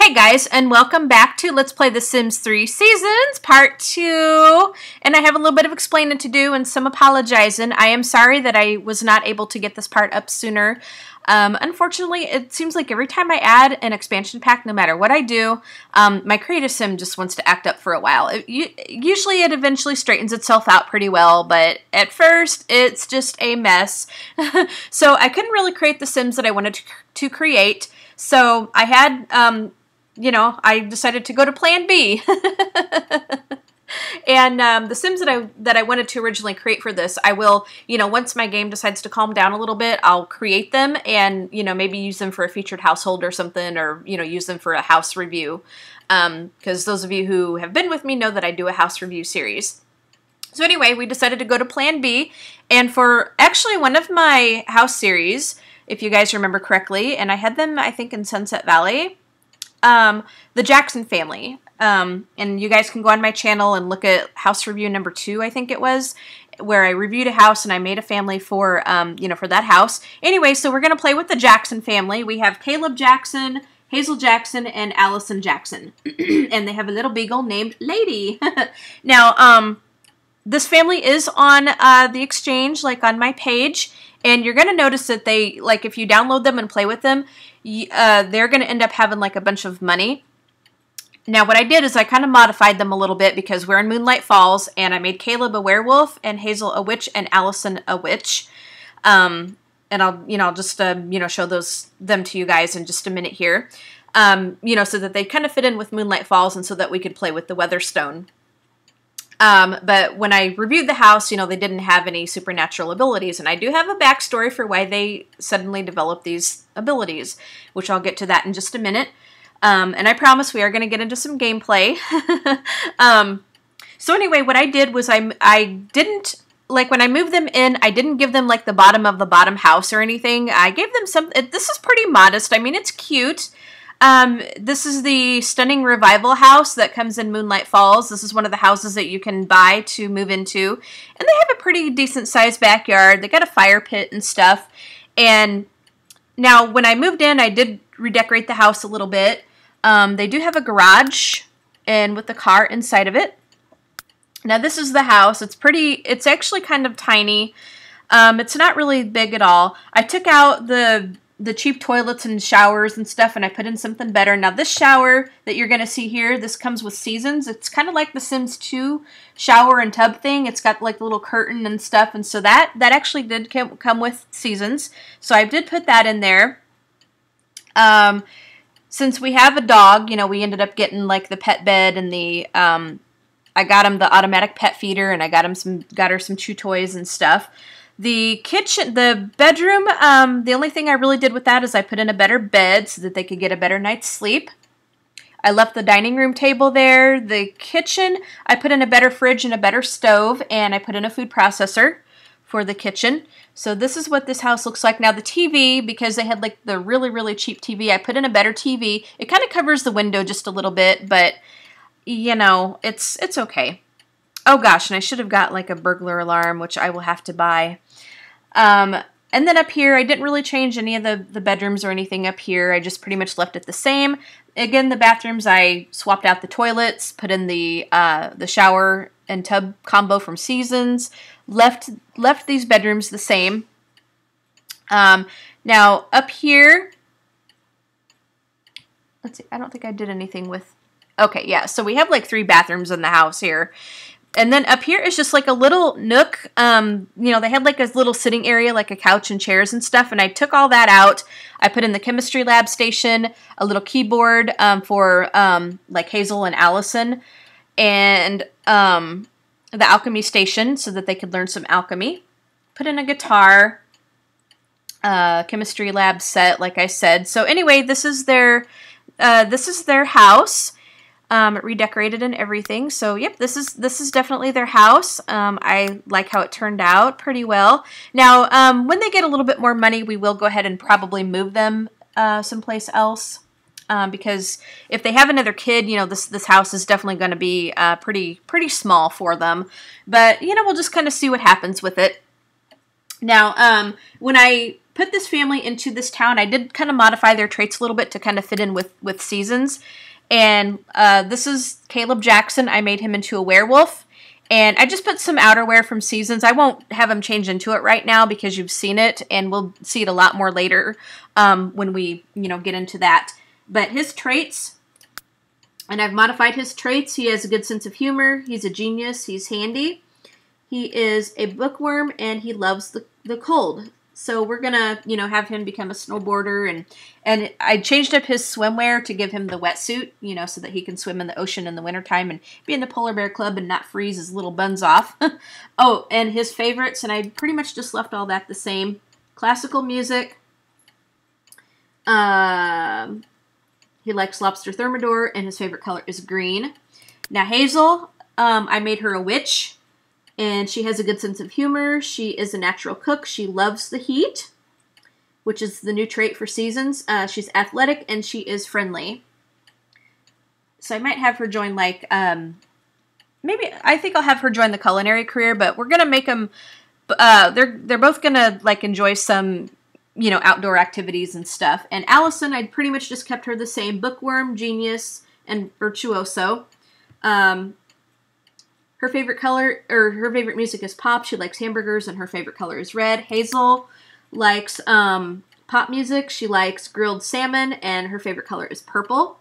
Hey guys, and welcome back to Let's Play The Sims 3 Seasons, Part 2. And I have a little bit of explaining to do and some apologizing. I am sorry that I was not able to get this part up sooner. Unfortunately, it seems like every time I add an expansion pack, no matter what I do, my creative sim just wants to act up for a while. Usually it eventually straightens itself out pretty well, but at first it's just a mess. So I couldn't really create the Sims that I wanted to create. So I had, I decided to go to Plan B. And the Sims that I wanted to originally create for this, I will, once my game decides to calm down a little bit, I'll create them and, maybe use them for a featured household or something, or, use them for a house review. Because those of you who have been with me know that I do a house review series. So anyway, we decided to go to Plan B, and for actually one of my house series, if you guys remember correctly, and I had them, I think, in Sunset Valley, the Jackson family. And you guys can go on my channel and look at house review number 2, I think it was, where I reviewed a house and I made a family for, for that house. Anyway, so we're going to play with the Jackson family. We have Caleb Jackson, Hazel Jackson, and Allison Jackson. And they have a little beagle named Lady. Now, this family is on the exchange, like on my page. And you're going to notice that they, like, if you download them and play with them, they're going to end up having, like, a bunch of money. Now, what I did is I kind of modified them a little bit because we're in Moonlight Falls, and I made Caleb a werewolf, and Hazel a witch, and Allison a witch. And I'll just, show them to you guys in just a minute here. So that they kind of fit in with Moonlight Falls and so that we could play with the Weatherstone. But when I reviewed the house, they didn't have any supernatural abilities, and I do have a backstory for why they suddenly developed these abilities, which I'll get to that in just a minute. And I promise we are going to get into some gameplay. So anyway, what I did was I didn't, like, when I moved them in, I didn't give them, like, the bottom of the bottom house or anything. I gave them this is pretty modest. I mean, it's cute. This is the Stunning Revival house that comes in Moonlight Falls. This is one of the houses that you can buy to move into. And they have a pretty decent sized backyard. They got a fire pit and stuff. And now when I moved in, I did redecorate the house a little bit. They do have a garage and with the car inside of it. Now this is the house. It's actually kind of tiny. It's not really big at all. I took out the cheap toilets and showers and stuff, and I put in something better. Now this shower that you're going to see here, this comes with seasons. It's kind of like the Sims 2 shower and tub thing. It's got like the little curtain and stuff, and so that actually did come with seasons. So I did put that in there. Since we have a dog, we ended up getting like the pet bed and the, I got him the automatic pet feeder, and I got her some chew toys and stuff. The kitchen, the bedroom, the only thing I really did with that is I put in a better bed so that they could get a better night's sleep. I left the dining room table there. The kitchen, I put in a better fridge and a better stove, and I put in a food processor for the kitchen. So this is what this house looks like. Now the TV, because they had like the really, really cheap TV, I put in a better TV. It kind of covers the window just a little bit, but it's okay. Oh gosh, and I should have got like a burglar alarm, which I will have to buy. And then up here, I didn't really change any of the bedrooms or anything up here. I just pretty much left it the same. Again, the bathrooms, I swapped out the toilets, put in the shower and tub combo from Seasons, left these bedrooms the same. Now up here, let's see, I don't think I did anything with, okay, yeah, so we have like 3 bathrooms in the house here. And then up here is just like a little nook. They had like a little sitting area, like a couch and chairs and stuff. And I took all that out. I put in the chemistry lab station, a little keyboard for like Hazel and Allison, and the alchemy station so that they could learn some alchemy. Put in a guitar, chemistry lab set, like I said. So anyway, this is their house. Redecorated and everything. So yep, this is definitely their house. I like how it turned out pretty well. Now, when they get a little bit more money, we will go ahead and probably move them someplace else. Because if they have another kid, this house is definitely going to be pretty small for them. But we'll just kind of see what happens with it. Now, when I put this family into this town. I did kind of modify their traits a little bit to kind of fit in with seasons. And this is Caleb Jackson. I made him into a werewolf. And I just put some outerwear from Seasons. I won't have him change into it right now because you've seen it, and we'll see it a lot more later when we, get into that. But his traits, and I've modified his traits. He has a good sense of humor. He's a genius. He's handy. He is a bookworm, and he loves the cold. So we're going to, have him become a snowboarder. And I changed up his swimwear to give him the wetsuit, so that he can swim in the ocean in the wintertime and be in the Polar Bear Club and not freeze his little buns off. Oh, and his favorites, and I pretty much just left all that the same. Classical music. He likes lobster thermidor, and his favorite color is green. Now Hazel, I made her a witch. And she has a good sense of humor. She is a natural cook. She loves the heat, which is the new trait for Seasons. She's athletic, and she is friendly. So I might have her join, maybe, I think I'll have her join the culinary career, but we're going to make them, they're both going to, enjoy some, outdoor activities and stuff. And Allison, I pretty much just kept her the same. Bookworm, genius, and virtuoso. Her favorite color, or her favorite music is pop. She likes hamburgers, and her favorite color is red. Hazel likes pop music. She likes grilled salmon, and her favorite color is purple.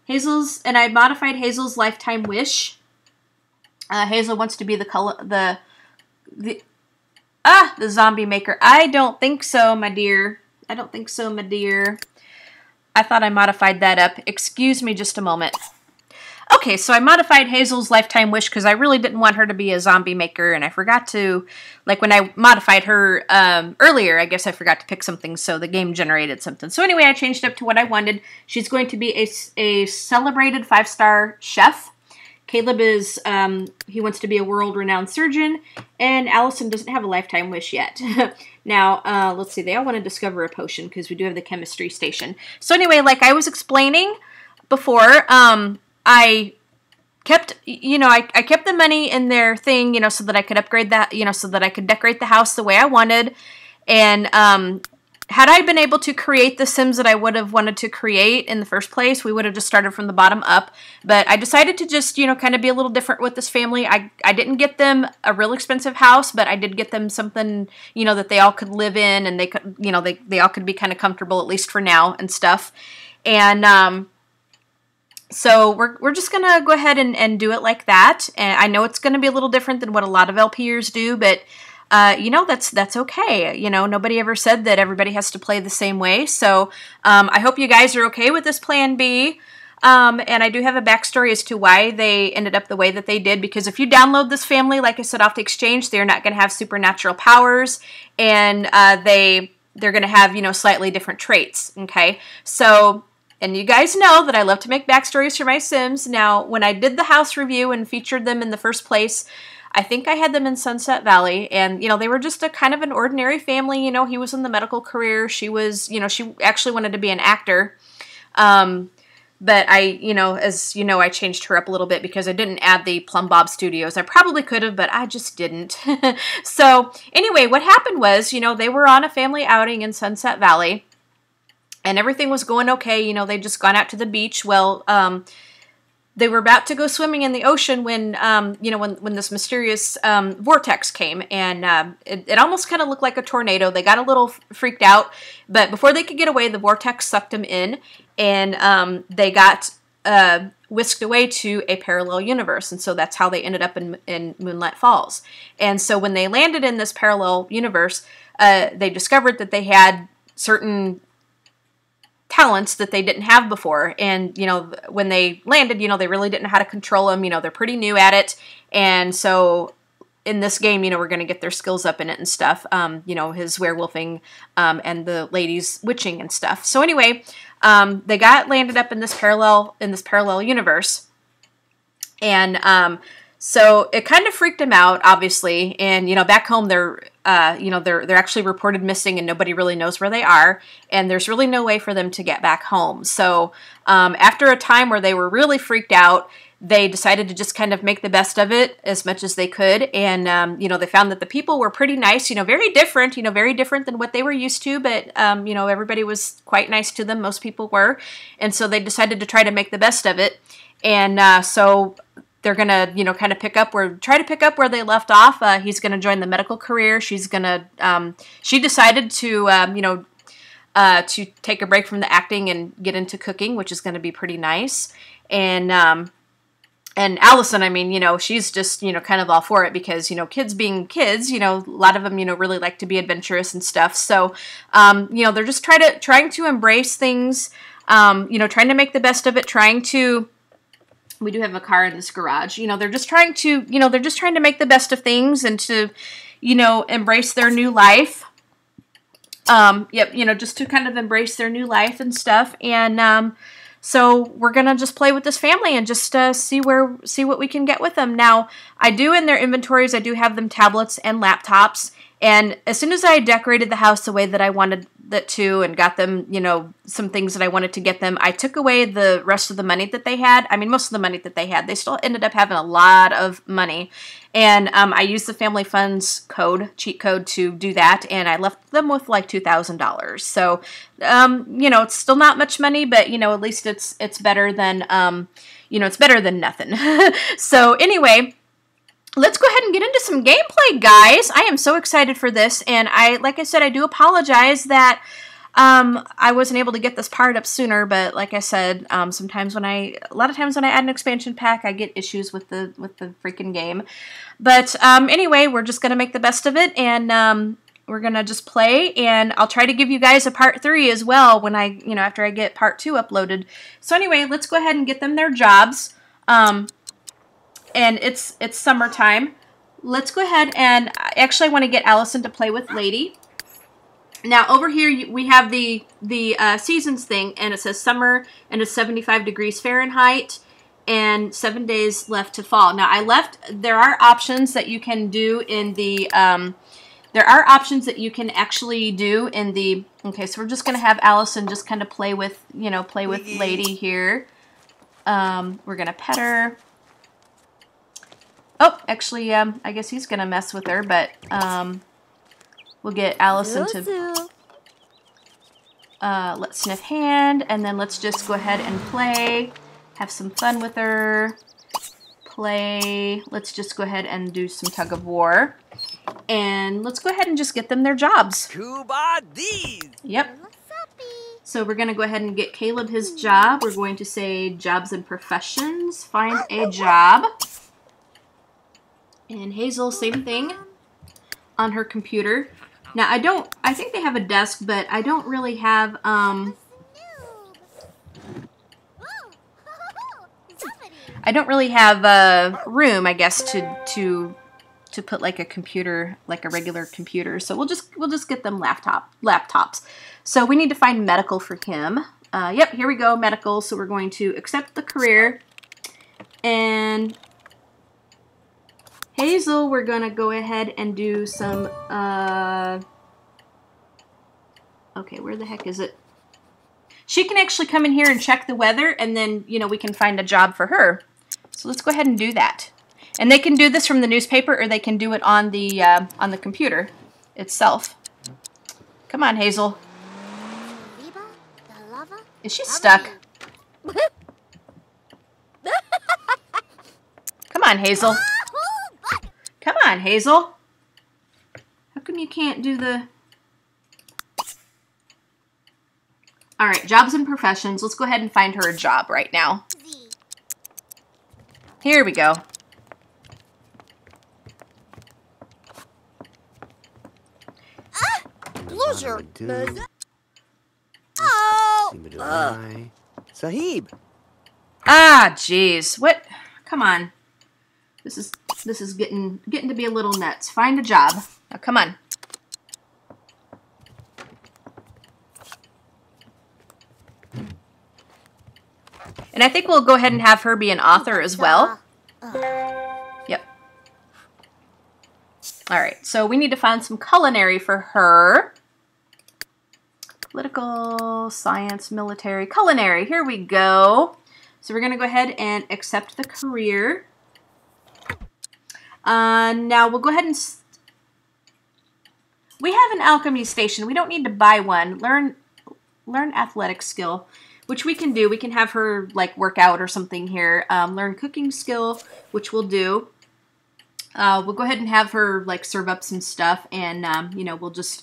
And I modified Hazel's lifetime wish. Hazel wants to be the zombie maker. I don't think so, my dear. I don't think so, my dear. I thought I modified that up. Excuse me just a moment. Okay, so I modified Hazel's lifetime wish because I really didn't want her to be a zombie maker, and I forgot to, when I modified her earlier, I guess I forgot to pick something, so the game generated something. So anyway, I changed it up to what I wanted. She's going to be a celebrated 5-star chef. Caleb is, he wants to be a world-renowned surgeon, and Allison doesn't have a lifetime wish yet. Now, let's see, they all want to discover a potion because we do have the chemistry station. So anyway, like I was explaining before, I kept, I kept the money in their thing, so that I could upgrade that, so that I could decorate the house the way I wanted. And had I been able to create the Sims that I would have wanted to create in the first place, we would have just started from the bottom up. But I decided to just, kind of be a little different with this family. I didn't get them a real expensive house, but I did get them something, that they all could live in, and they could, they all could be kind of comfortable, at least for now and stuff. And, so we're just going to go ahead and do it like that. And I know it's going to be a little different than what a lot of LPers do, but, that's okay. Nobody ever said that everybody has to play the same way. So I hope you guys are okay with this plan B. And I do have a backstory as to why they ended up the way that they did, because if you download this family, like I said, off the exchange, they're not going to have supernatural powers, and they're going to have, slightly different traits, okay? So... And you guys know that I love to make backstories for my Sims. Now, when I did the house review and featured them in the first place, I think I had them in Sunset Valley. And, they were just a kind of an ordinary family. He was in the medical career. She was, she actually wanted to be an actor. But I, as you know, I changed her up a little bit because I didn't add the Plum Bob Studios. I probably could have, but I just didn't. So, anyway, what happened was, they were on a family outing in Sunset Valley. And everything was going okay. They'd just gone out to the beach. Well, they were about to go swimming in the ocean when, when this mysterious vortex came. And it almost kind of looked like a tornado. They got a little freaked out. But before they could get away, the vortex sucked them in. And they got whisked away to a parallel universe. And so that's how they ended up in Moonlight Falls. And so when they landed in this parallel universe, they discovered that they had certain talents that they didn't have before. And, when they landed, they really didn't know how to control them. They're pretty new at it. And so in this game, we're going to get their skills up in it and stuff. His werewolfing, and the lady's witching and stuff. So anyway, they landed up in this parallel universe. And, so it kind of freaked them out, obviously. And, back home, they're you know, they're actually reported missing and nobody really knows where they are. And there's really no way for them to get back home. So after a time where they were really freaked out, they decided to just kind of make the best of it as much as they could. And, you know, they found that the people were pretty nice, you know, very different than what they were used to. But, you know, everybody was quite nice to them. Most people were. And so they decided to try to make the best of it. And so they're going to, you know, kind of try to pick up where they left off. He's going to join the medical career. She's going to, she decided to, you know, to take a break from the acting and get into cooking, which is going to be pretty nice. And Allison, I mean, you know, she's just, you know, kind of all for it because, you know, kids being kids, you know, a lot of them, you know, really like to be adventurous and stuff. So, you know, they're just trying to embrace things, you know, trying to make the best of it, we do have a car in this garage, you know, they're just trying to make the best of things and to, you know, embrace their new life. Yep, you know, just to kind of embrace their new life and stuff. And, so we're going to just play with this family and just see what we can get with them. Now, I do in their inventories, I do have them tablets and laptops. And as soon as I decorated the house the way that I wanted it to and got them, you know, some things that I wanted to get them, I took away the rest of the money that they had. I mean, most of the money that they had. They still ended up having a lot of money. And I used the Family Funds cheat code to do that. And I left them with like $2,000. So, you know, it's still not much money, but, you know, at least it's better than, you know, it's better than nothing. So anyway, let's go ahead and get into some gameplay, guys. I am so excited for this, and like I said, I do apologize that I wasn't able to get this part up sooner, but like I said, a lot of times when I add an expansion pack, I get issues with the freaking game. But anyway, we're just gonna make the best of it, and we're gonna just play, and I'll try to give you guys a part 3 as well when after I get part 2 uploaded. So anyway, let's go ahead and get them their jobs. And it's summertime. Let's go ahead and actually I want to get Allison to play with Lady. Now over here we have the seasons thing, and it says summer and it's 75 degrees Fahrenheit and 7 days left to fall. Now there are options that you can do in the okay, so we're just gonna have Allison just kind of play with Lady here. We're gonna pet her. Oh, actually, I guess he's going to mess with her, but we'll get Allison to let's sniff hand, and then let's just go ahead and play, have some fun with her, play. Let's just go ahead and do some tug of war, and let's go ahead and just get them their jobs. Yep. So we're going to go ahead and get Caleb his job. We're going to say jobs and professions, find a job. And Hazel, same thing on her computer. Now, I think they have a desk, but I don't really have, I don't really have room, I guess, to put like a computer, like a regular computer. So we'll just get them laptops. So we need to find medical for him. Yep, here we go, medical. So we're going to accept the career. And Hazel, we're going to go ahead and do some, okay, where the heck is it? She can actually come in here and check the weather, and then, you know, we can find a job for her. So let's go ahead and do that. And they can do this from the newspaper, or they can do it on the computer itself. Come on, Hazel. Is she stuck? Come on, Hazel. Come on, Hazel. How come you can't do the... All right, jobs and professions. Let's go ahead and find her a job right now. Here we go. Sahib. Ah, jeez. What? Come on. This is getting to be a little nuts. Find a job. Now, come on. And I think we'll go ahead and have her be an author as well. Yep. All right, so we need to find some culinary for her. Political, science, military, culinary. Here we go. So we're going to go ahead and accept the career. Now we'll go ahead and... We have an alchemy station. We don't need to buy one. Learn athletic skill, which we can do. We can have her like work out or something here. Learn cooking skill, which we'll do. We'll go ahead and have her like serve up some stuff, and you know, we'll just...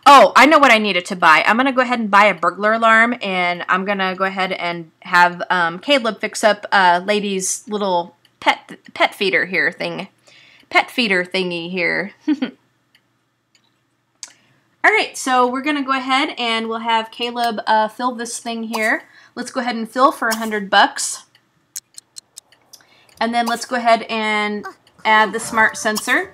Oh, I know what I needed to buy. I'm gonna go ahead and buy a burglar alarm, and I'm gonna go ahead and have Caleb fix up Lady's little pet feeder here pet feeder thingy here. All right, so we're gonna go ahead and we'll have Caleb fill this thing here. Let's go ahead and fill for $100, and then let's go ahead and add the smart sensor.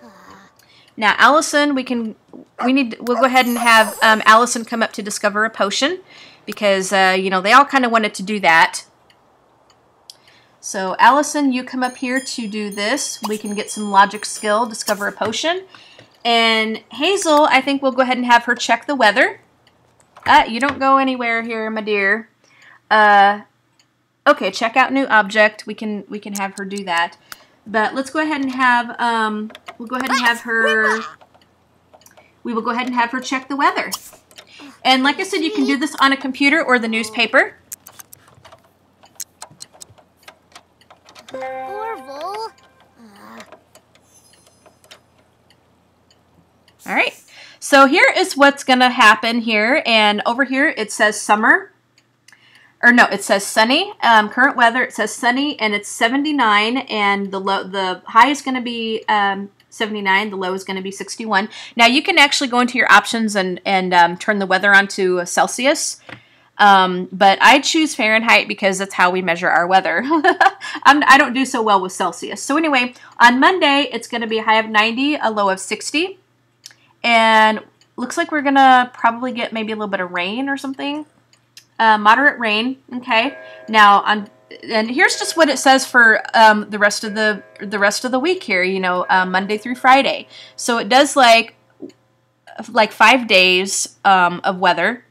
Now, Allison, we'll go ahead and have Allison come up to discover a potion, because you know, they all kind of wanted to do that. So Allison, you come up here to do this. We can get some logic skill, discover a potion. And Hazel, I think we'll go ahead and have her check the weather. You don't go anywhere here, my dear. Okay, check out new object. We can have her do that. But let's go ahead and have we will go ahead and have her check the weather. And like I said, you can do this on a computer or the newspaper. Orville. All right, so here is what's gonna happen here, and over here it says summer, or no, it says sunny. Current weather, it says sunny, and it's 79, and the high is gonna be 79, the low is gonna be 61. Now you can actually go into your options and turn the weather on to Celsius, but I choose Fahrenheit because that's how we measure our weather. I don't do so well with Celsius. So anyway, on Monday it's gonna be a high of 90, a low of 60. And looks like we're gonna probably get maybe a little bit of rain or something. Moderate rain, okay. Now, and here's just what it says for the rest of the week here. You know, Monday through Friday. So it does like 5 days of weather.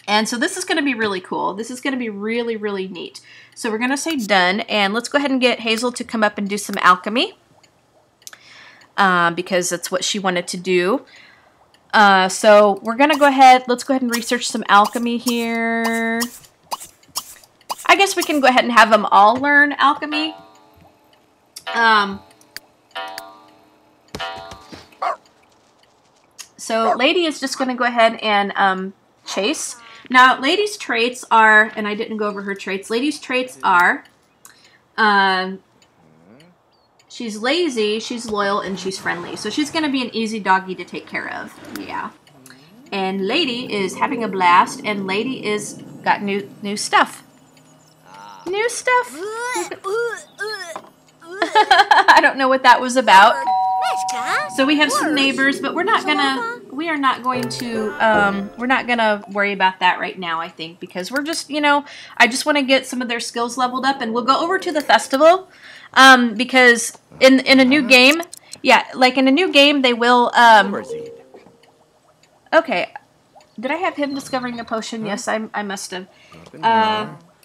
And so this is going to be really cool. This is going to be really, really neat. So we're going to say done, and let's go ahead and get Hazel to come up and do some alchemy. Because that's what she wanted to do. So we're going to go ahead, let's go ahead and research some alchemy here. I guess we can go ahead and have them all learn alchemy. So Lady is just going to go ahead and chase. Now, Lady's traits are, and I didn't go over her traits, Lady's traits are... she's lazy, she's loyal, and she's friendly. So she's going to be an easy doggy to take care of. Yeah. And Lady is having a blast, and Lady is got new stuff. New stuff? I don't know what that was about. So we have some neighbors, but we are not going to worry about that right now, I think, because we're just, you know, I just want to get some of their skills leveled up, and we'll go over to the festival. Because in a new game, yeah, like in a new game, they will, okay, did I have him discovering a potion? Yes, I must have.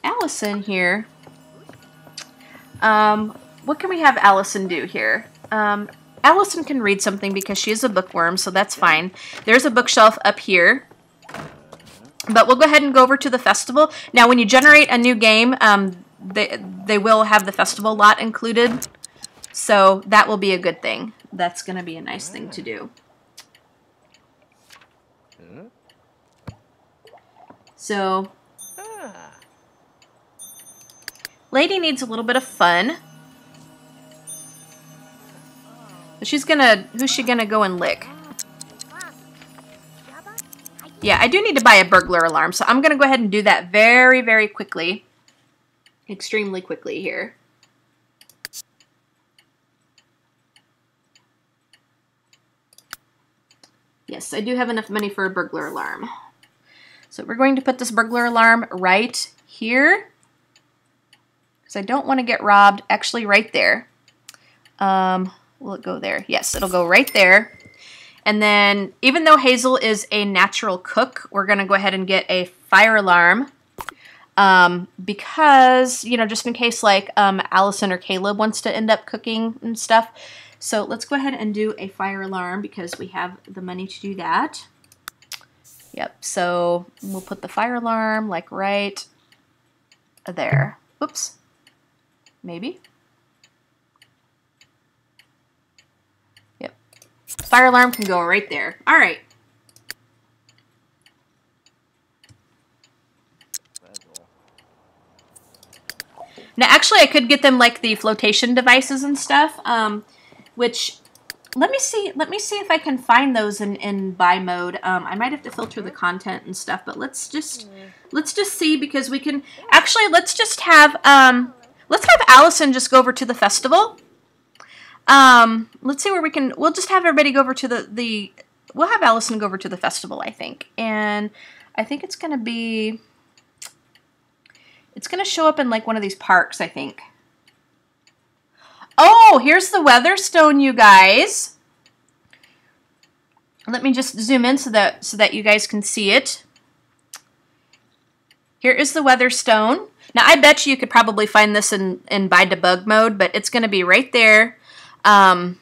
Allison here, what can we have Allison do here? Allison can read something because she is a bookworm, so that's fine. There's a bookshelf up here. But we'll go ahead and go over to the festival. Now, when you generate a new game, they will have the festival lot included, so that will be a good thing. That's going to be a nice thing to do. So, Lady needs a little bit of fun. Who's she gonna go and lick? Yeah, I do need to buy a burglar alarm, so I'm gonna go ahead and do that very, very quickly. Extremely quickly here. Yes, I do have enough money for a burglar alarm. So we're going to put this burglar alarm right here, because I don't want to get robbed. Actually, right there. Will it go there? Yes, it'll go right there. And then, even though Hazel is a natural cook, we're going to go ahead and get a fire alarm. Because, you know, just in case, like, Allison or Caleb wants to end up cooking and stuff. So, let's go ahead and do a fire alarm because we have the money to do that. Yep, so we'll put the fire alarm, like, right there. Oops. Maybe. Yep. Fire alarm can go right there. All right. Now, actually, I could get them like the flotation devices and stuff, which let me see if I can find those in buy mode. I might have to filter the content and stuff, but let's just see because we can actually let's have Allison just go over to the festival. Let's see where we can. We'll just have everybody go over to we'll have Allison go over to the festival, I think, and I think it's gonna be. It's going to show up in like one of these parks, I think. Oh, here's the Weatherstone, you guys. Let me just zoom in so that you guys can see it. Here is the Weatherstone. Now, I bet you could probably find this in by debug mode, but it's going to be right there. I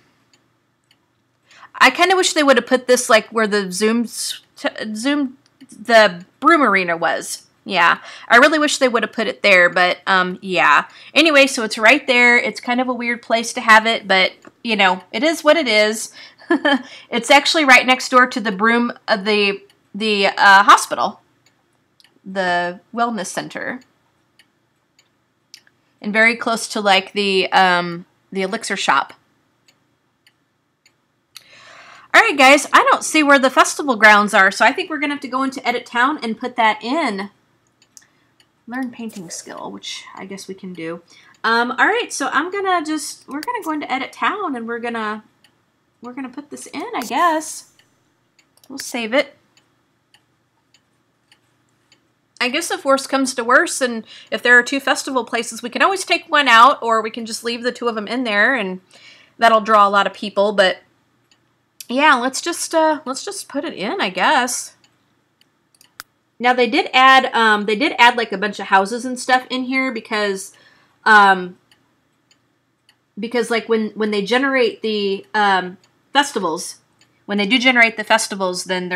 kind of wish they would have put this like where the the Broom Arena was. Yeah, I really wish they would have put it there, but yeah. Anyway, so it's right there. It's kind of a weird place to have it, but you know, it is what it is. It's actually right next door to the Broom the hospital, the wellness center, and very close to like the elixir shop. All right, guys, I don't see where the festival grounds are, so I think we're gonna have to go into Edit Town and put that in. Learn painting skill, which I guess we can do. All right, so we're gonna go into Edit Town and we're gonna put this in, I guess. We'll save it. I guess if worst comes to worst, and if there are two festival places, we can always take one out, or we can just leave the two of them in there, and that'll draw a lot of people. But yeah, let's just put it in, I guess. Now they did add like a bunch of houses and stuff in here because like when they generate the festivals, when they do generate the festivals, then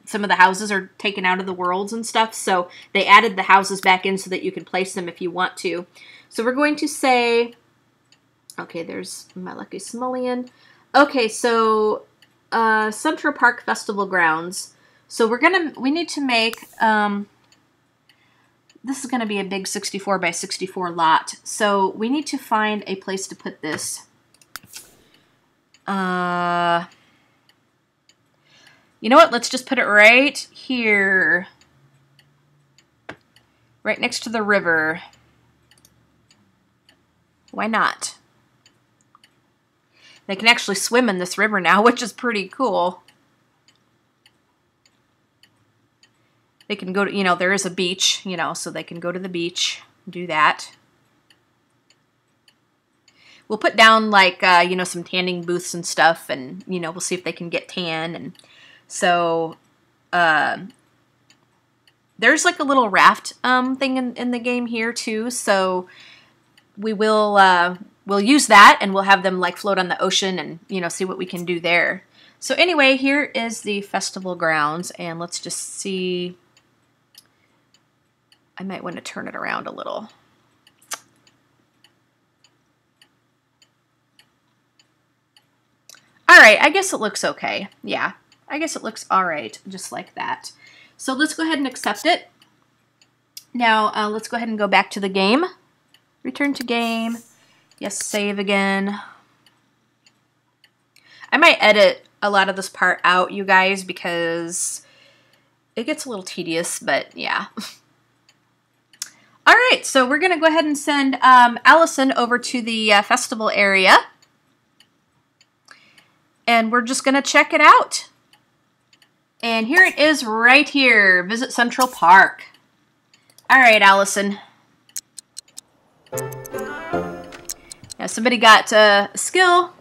some of the houses are taken out of the worlds and stuff. So they added the houses back in so that you can place them if you want to. So we're going to say, okay, there's my lucky simoleon. Okay, so Central Park Festival Grounds. So we need to make, this is going to be a big 64 by 64 lot. So we need to find a place to put this. You know what? Let's just put it right here. Right next to the river. Why not? They can actually swim in this river now, which is pretty cool. They can go to, you know, there is a beach, you know, so they can go to the beach and do that. We'll put down like, you know, some tanning booths and stuff, and, you know, we'll see if they can get tan. And so, there's like a little raft thing in the game here too. So we will, we'll use that, and we'll have them like float on the ocean and, you know, see what we can do there. So anyway, here is the festival grounds, and let's just see. I might want to turn it around a little. All right, I guess it looks okay. Yeah, I guess it looks all right, just like that. So let's go ahead and accept it. Now, let's go ahead and go back to the game. Return to game. Yes, save again. I might edit a lot of this part out, you guys, because it gets a little tedious, but yeah. All right, so we're going to go ahead and send Allison over to the festival area. And we're just going to check it out. And here it is right here. Visit Central Park. All right, Allison. Now, somebody got a skill.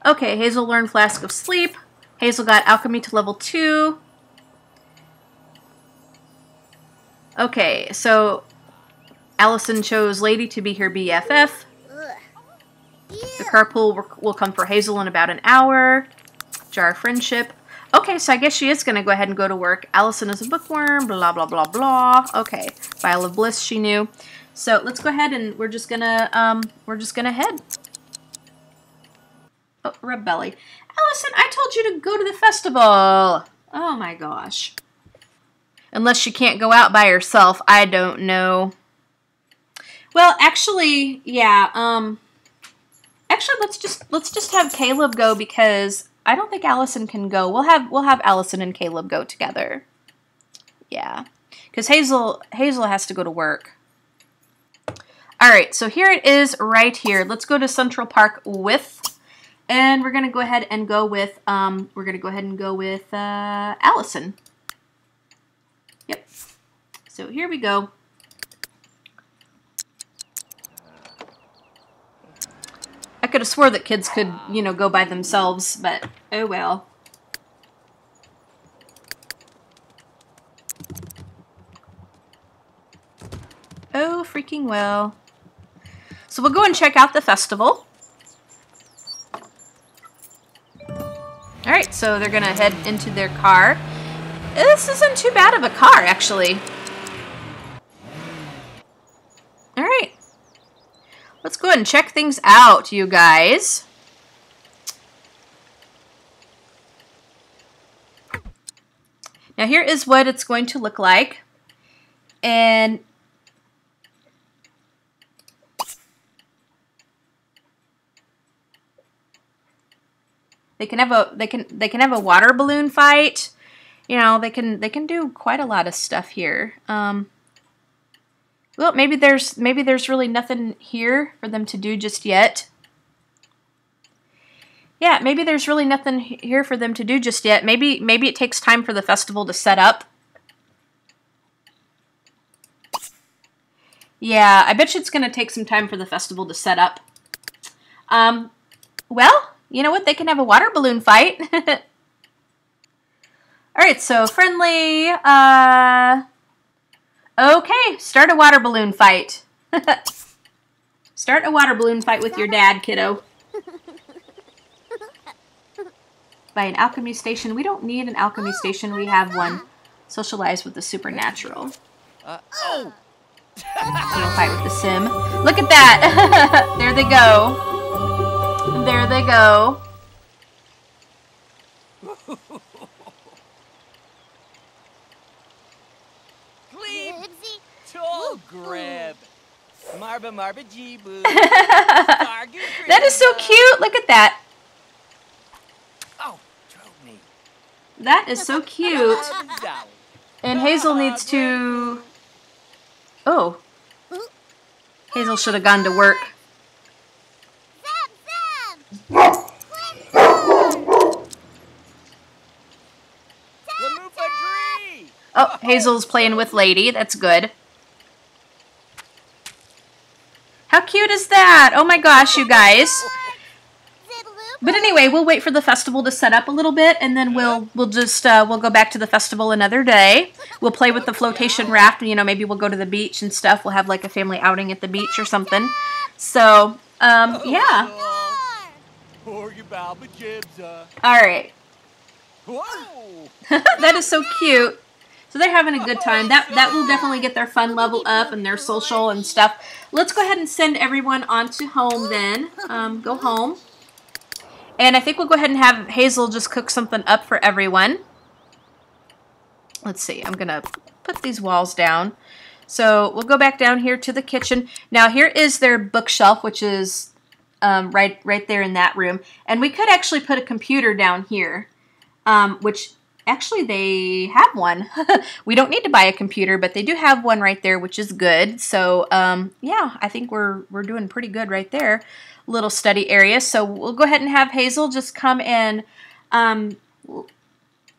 Okay, Hazel learned Flask of Sleep. Hazel got Alchemy to level 2. Okay, so Allison chose Lady to be her BFF. The carpool will come for Hazel in about an hour. Jar of Friendship. Okay, so I guess she is going to go ahead and go to work. Allison is a bookworm, blah, blah, blah, blah. Okay, Vial of Bliss, she knew. So let's go ahead and we're just gonna head. Oh, rub belly. Allison, I told you to go to the festival. Oh my gosh. Unless she can't go out by herself, I don't know. Well, actually, yeah. Actually, let's just have Caleb go because I don't think Allison can go. We'll have Allison and Caleb go together. Yeah, because Hazel has to go to work. All right, so here it is right here. Let's go to Central Park with, and we're gonna go ahead and go with Allison. Yep. So here we go. I could have swore that kids could, you know, go by themselves, but oh well. Oh, freaking well. So we'll go and check out the festival. Alright, so they're going to head into their car. This isn't too bad of a car, actually. Alright. Let's go ahead and check things out, you guys. Now here is what it's going to look like. And they can have a water balloon fight. You know, they can do quite a lot of stuff here. Well, maybe there's really nothing here for them to do just yet. Yeah, maybe there's really nothing here for them to do just yet. Maybe it takes time for the festival to set up. Yeah, I bet you it's going to take some time for the festival to set up. Well, you know what? They can have a water balloon fight. Alright, so friendly, okay, start a water balloon fight. Start a water balloon fight with your dad, kiddo. By an alchemy station. We don't need an alchemy station. We have one. Socialize with the supernatural. You'll fight with the sim. Look at that. There they go. There they go. Grab. Marba Marba Jeeboo. That is so cute. Look at that. Oh, drove me. That is so cute. And Hazel needs to... Oh. Hazel should have gone to work. Oh, Hazel's playing with Lady. That's good. How cute is that? Oh my gosh, you guys. But anyway, we'll wait for the festival to set up a little bit, and then we'll go back to the festival another day. We'll play with the flotation raft, and, you know, maybe we'll go to the beach and stuff. We'll have like a family outing at the beach or something. So, yeah. All right. That is so cute. So they're having a good time. That will definitely get their fun level up and their social and stuff. Let's go ahead and send everyone on to home then. Go home. And I think we'll go ahead and have Hazel just cook something up for everyone. Let's see. I'm going to put these walls down. So we'll go back down here to the kitchen. Now here is their bookshelf, which is right there in that room. And we could actually put a computer down here, which... Actually, they have one. We don't need to buy a computer, but they do have one right there, which is good. So, yeah, I think we're doing pretty good right there. Little study area. So we'll go ahead and have Hazel just come and, I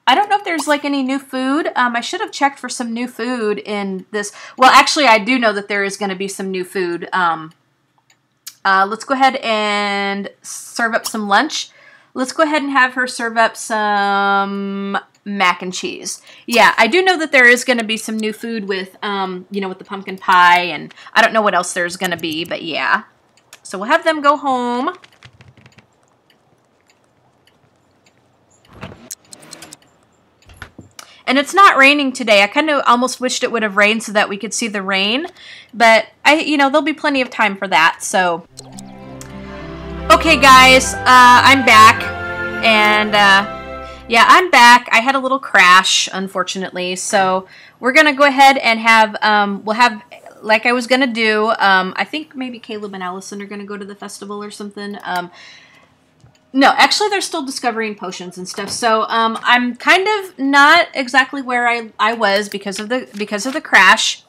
don't know if there's like any new food. I should have checked for some new food in this. Well, actually, I do know that there is going to be some new food. Let's go ahead and serve up some lunch. let's go ahead and have her serve up some mac and cheese. Yeah, I do know that there is going to be some new food with, you know, with the pumpkin pie, and I don't know what else there's going to be, but yeah. So we'll have them go home. And it's not raining today. I kind of almost wished it would have rained so that we could see the rain, but you know, there'll be plenty of time for that, so. Okay, guys, I'm back, and, yeah, I'm back. I had a little crash, unfortunately, so we're going to go ahead and have, we'll have, like I was going to do, I think maybe Caleb and Allison are going to go to the festival or something. No, actually, they're still discovering potions and stuff, so, I'm kind of not exactly where I was because of the crash,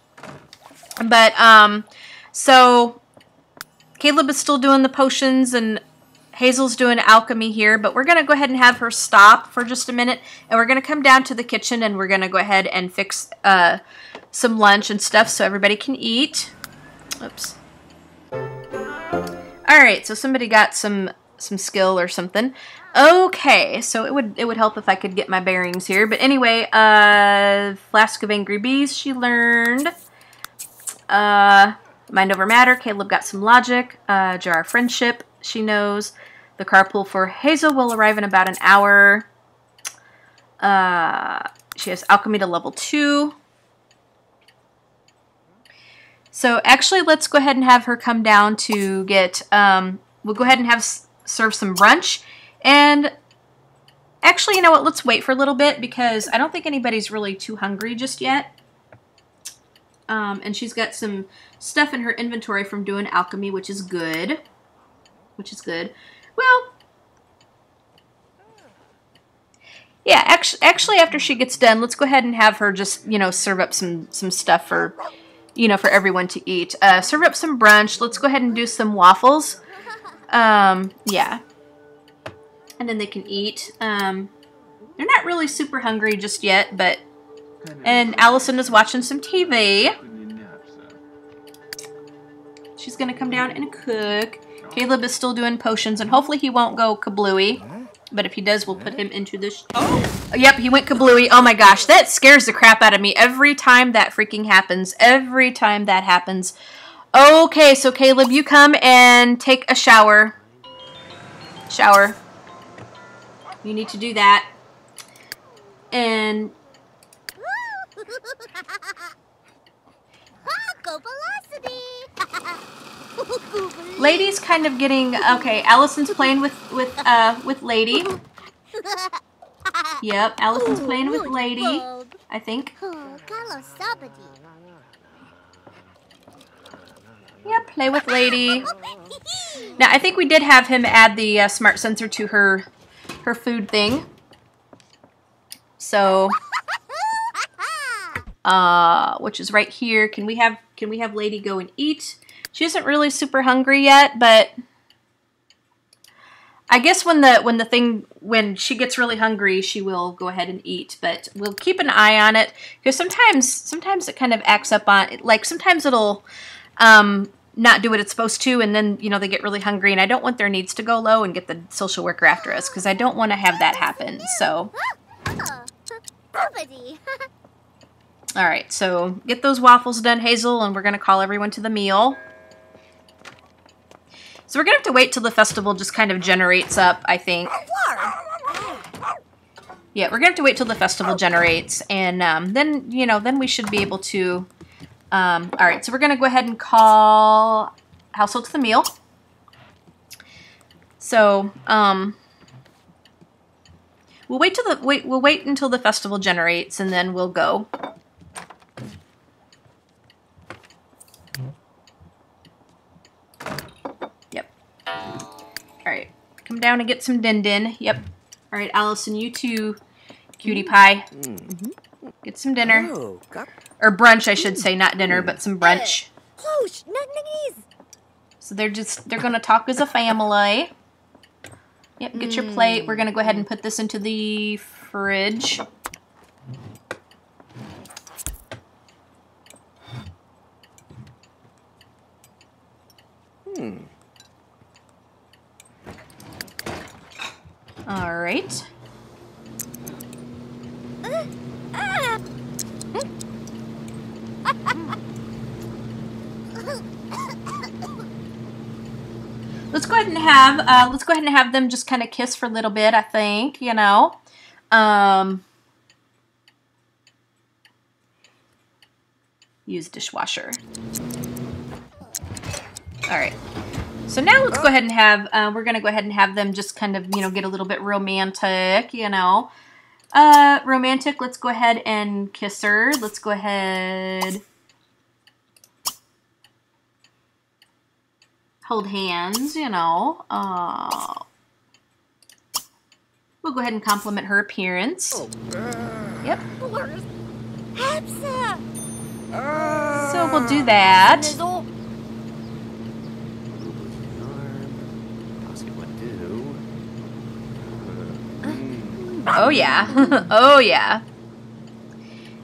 but, so Caleb is still doing the potions, and Hazel's doing alchemy here, but we're going to go ahead and have her stop for just a minute, and we're going to come down to the kitchen, and we're going to go ahead and fix some lunch and stuff so everybody can eat. Oops. Alright, so somebody got some skill or something. Okay, so it would help if I could get my bearings here, but anyway, Flask of Angry Bees she learned. Mind over Matter, Caleb got some Logic. Jar of Friendship, she knows. The carpool for Hazel will arrive in about an hour. She has Alchemy to level 2. So actually, let's go ahead and have her come down to get, we'll go ahead and have serve some brunch. And actually, you know what, let's wait for a little bit because I don't think anybody's really too hungry just yet. And she's got some stuff in her inventory from doing alchemy, which is good. Well, yeah, actually after she gets done, let's go ahead and have her just, you know, serve up some stuff for, you know, for everyone to eat. Serve up some brunch. Let's go ahead and do some waffles. Yeah. And then they can eat. They're not really super hungry just yet, but... And Allison is watching some TV. She's going to come down and cook. Caleb is still doing potions, and hopefully he won't go kablooey. But if he does, we'll put him into this. Oh! Yep, he went kablooey. Oh my gosh, that scares the crap out of me every time that freaking happens. Every time that happens. Okay, so Caleb, you come and take a shower. Shower. You need to do that. And... Go velocity! Lady's kind of getting okay. Allison's playing with Lady. Yep, Allison's playing with Lady. I think. Yeah, play with Lady. Now I think we did have him add the smart sensor to her food thing. So. Which is right here. Can we have Lady go and eat? She isn't really super hungry yet, but I guess when she gets really hungry, she will go ahead and eat. But we'll keep an eye on it because sometimes it kind of acts up on, like sometimes it'll not do what it's supposed to, and then you know they get really hungry, and I don't want their needs to go low and get the social worker after us because I don't want to have that happen. So. Alright, so get those waffles done, Hazel, and we're going to call everyone to the meal. So we're going to have to wait till the festival just kind of generates up, I think. Yeah, we're going to have to wait till the festival generates, and then, you know, then we should be able to... Alright, so we're going to go ahead and call Household to the meal. So, we'll wait until the festival generates, and then we'll go. Alright, come down and get some Din Din. Yep. Alright, Allison, you too, cutie pie. Get some dinner. Or brunch, I should say, not dinner, but some brunch. So they're gonna talk as a family. Yep, get your plate. We're gonna go ahead and put this into the fridge. right. Let's go ahead and have them just kind of kiss for a little bit, I think, you know. Use dishwasher. All right. So now let's go ahead and have, we're going to go ahead and have them just kind of, you know, get a little bit romantic, you know. Romantic, let's go ahead and kiss her. Let's go ahead. Hold hands, you know. We'll go ahead and compliment her appearance. Yep. So we'll do that. Oh yeah. Oh yeah.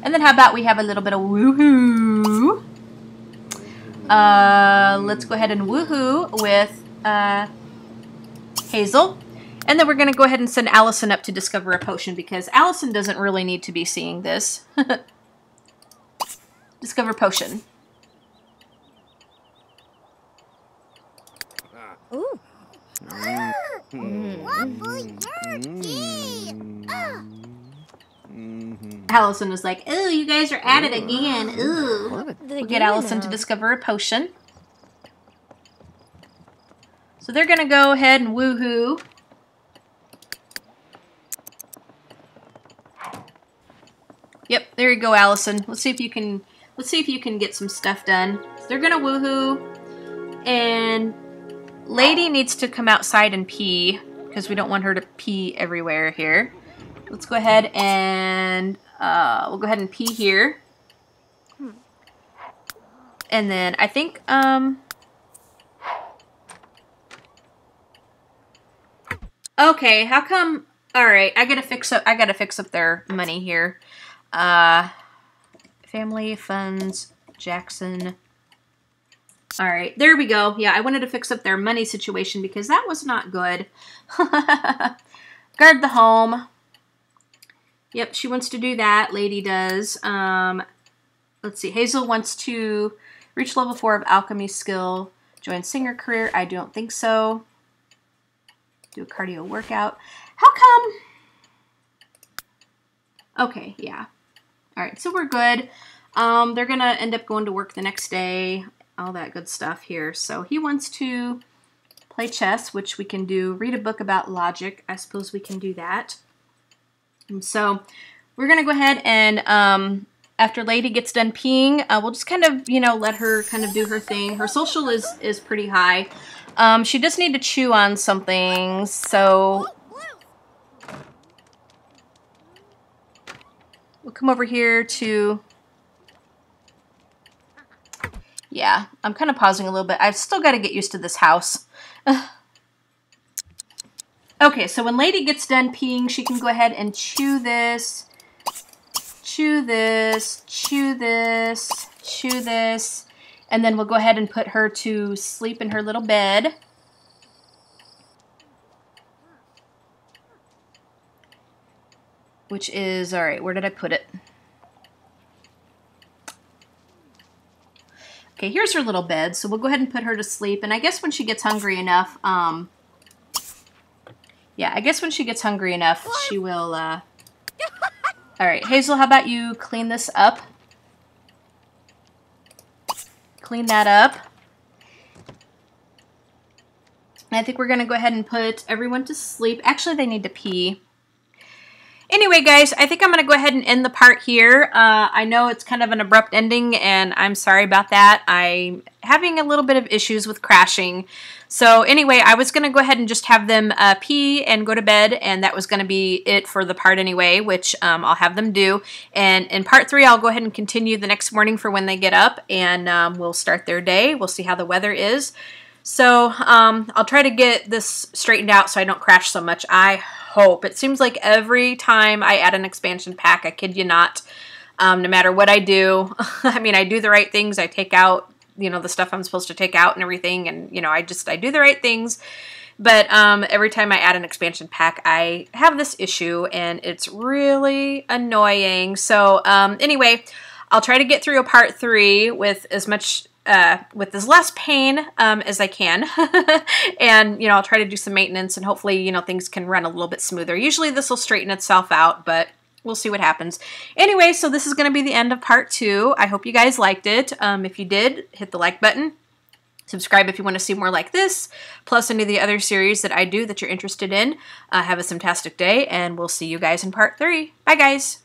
And then how about we have a little bit of woohoo? Let's go ahead and woohoo with Hazel. And then we're going to go ahead and send Allison up to discover a potion because Allison doesn't really need to be seeing this. Discover potion. Ooh. Allison was like, "Ooh, you guys are at it again. Ooh." We'll get Allison to discover a potion. So they're going to go ahead and woohoo. Yep, there you go, Allison. Let's see if you can get some stuff done. So they're gonna woohoo, and Lady needs to come outside and pee because we don't want her to pee everywhere here. Let's go ahead and we'll go ahead and pee here, and then I think okay, how come? All right, I gotta fix up their money here. Family funds, Jackson. All right, there we go. Yeah, I wanted to fix up their money situation because that was not good. Guard the home. Yep, she wants to do that. Lady does. Let's see. Hazel wants to reach level 4 of alchemy skill. Join singer career. I don't think so. Do a cardio workout. How come? Okay, yeah. All right, so we're good. They're going to end up going to work the next day, all that good stuff here. So he wants to play chess, which we can do. Read a book about logic. I suppose we can do that. And so we're going to go ahead and after Lady gets done peeing, we'll just kind of, you know, let her kind of do her thing. Her social is pretty high. She does need to chew on something, so we'll come over here to, yeah, I'm kind of pausing a little bit. I've still got to get used to this house. Okay, so when Lady gets done peeing, she can go ahead and chew this, chew this, chew this, chew this, and then we'll go ahead and put her to sleep in her little bed. Which is, all right, where did I put it? Okay, here's her little bed, so we'll go ahead and put her to sleep. And I guess when she gets hungry enough, yeah, I guess when she gets hungry enough, she will, all right, Hazel, how about you clean this up? Clean that up. And I think we're going to go ahead and put everyone to sleep. Actually, they need to pee. Anyway, guys, I think I'm going to go ahead and end the part here. I know it's kind of an abrupt ending, and I'm sorry about that. I'm having a little bit of issues with crashing. So anyway, I was going to go ahead and just have them pee and go to bed, and that was going to be it for the part anyway, which I'll have them do. And in part 3, I'll go ahead and continue the next morning for when they get up, and we'll start their day. We'll see how the weather is. So I'll try to get this straightened out so I don't crash so much. I hope. It seems like every time I add an expansion pack, I kid you not, no matter what I do, I mean, I do the right things. I take out, you know, the stuff I'm supposed to take out and everything. And, you know, I do the right things. But every time I add an expansion pack, I have this issue, and it's really annoying. So anyway, I'll try to get through a part 3 with as much with as less pain as I can. And, you know, I'll try to do some maintenance, and hopefully, you know, things can run a little bit smoother. Usually this will straighten itself out, but we'll see what happens. Anyway, so this is going to be the end of part 2. I hope you guys liked it. If you did, hit the like button. Subscribe if you want to see more like this, plus any of the other series that I do that you're interested in. Have a fantastic day, and we'll see you guys in part 3. Bye, guys.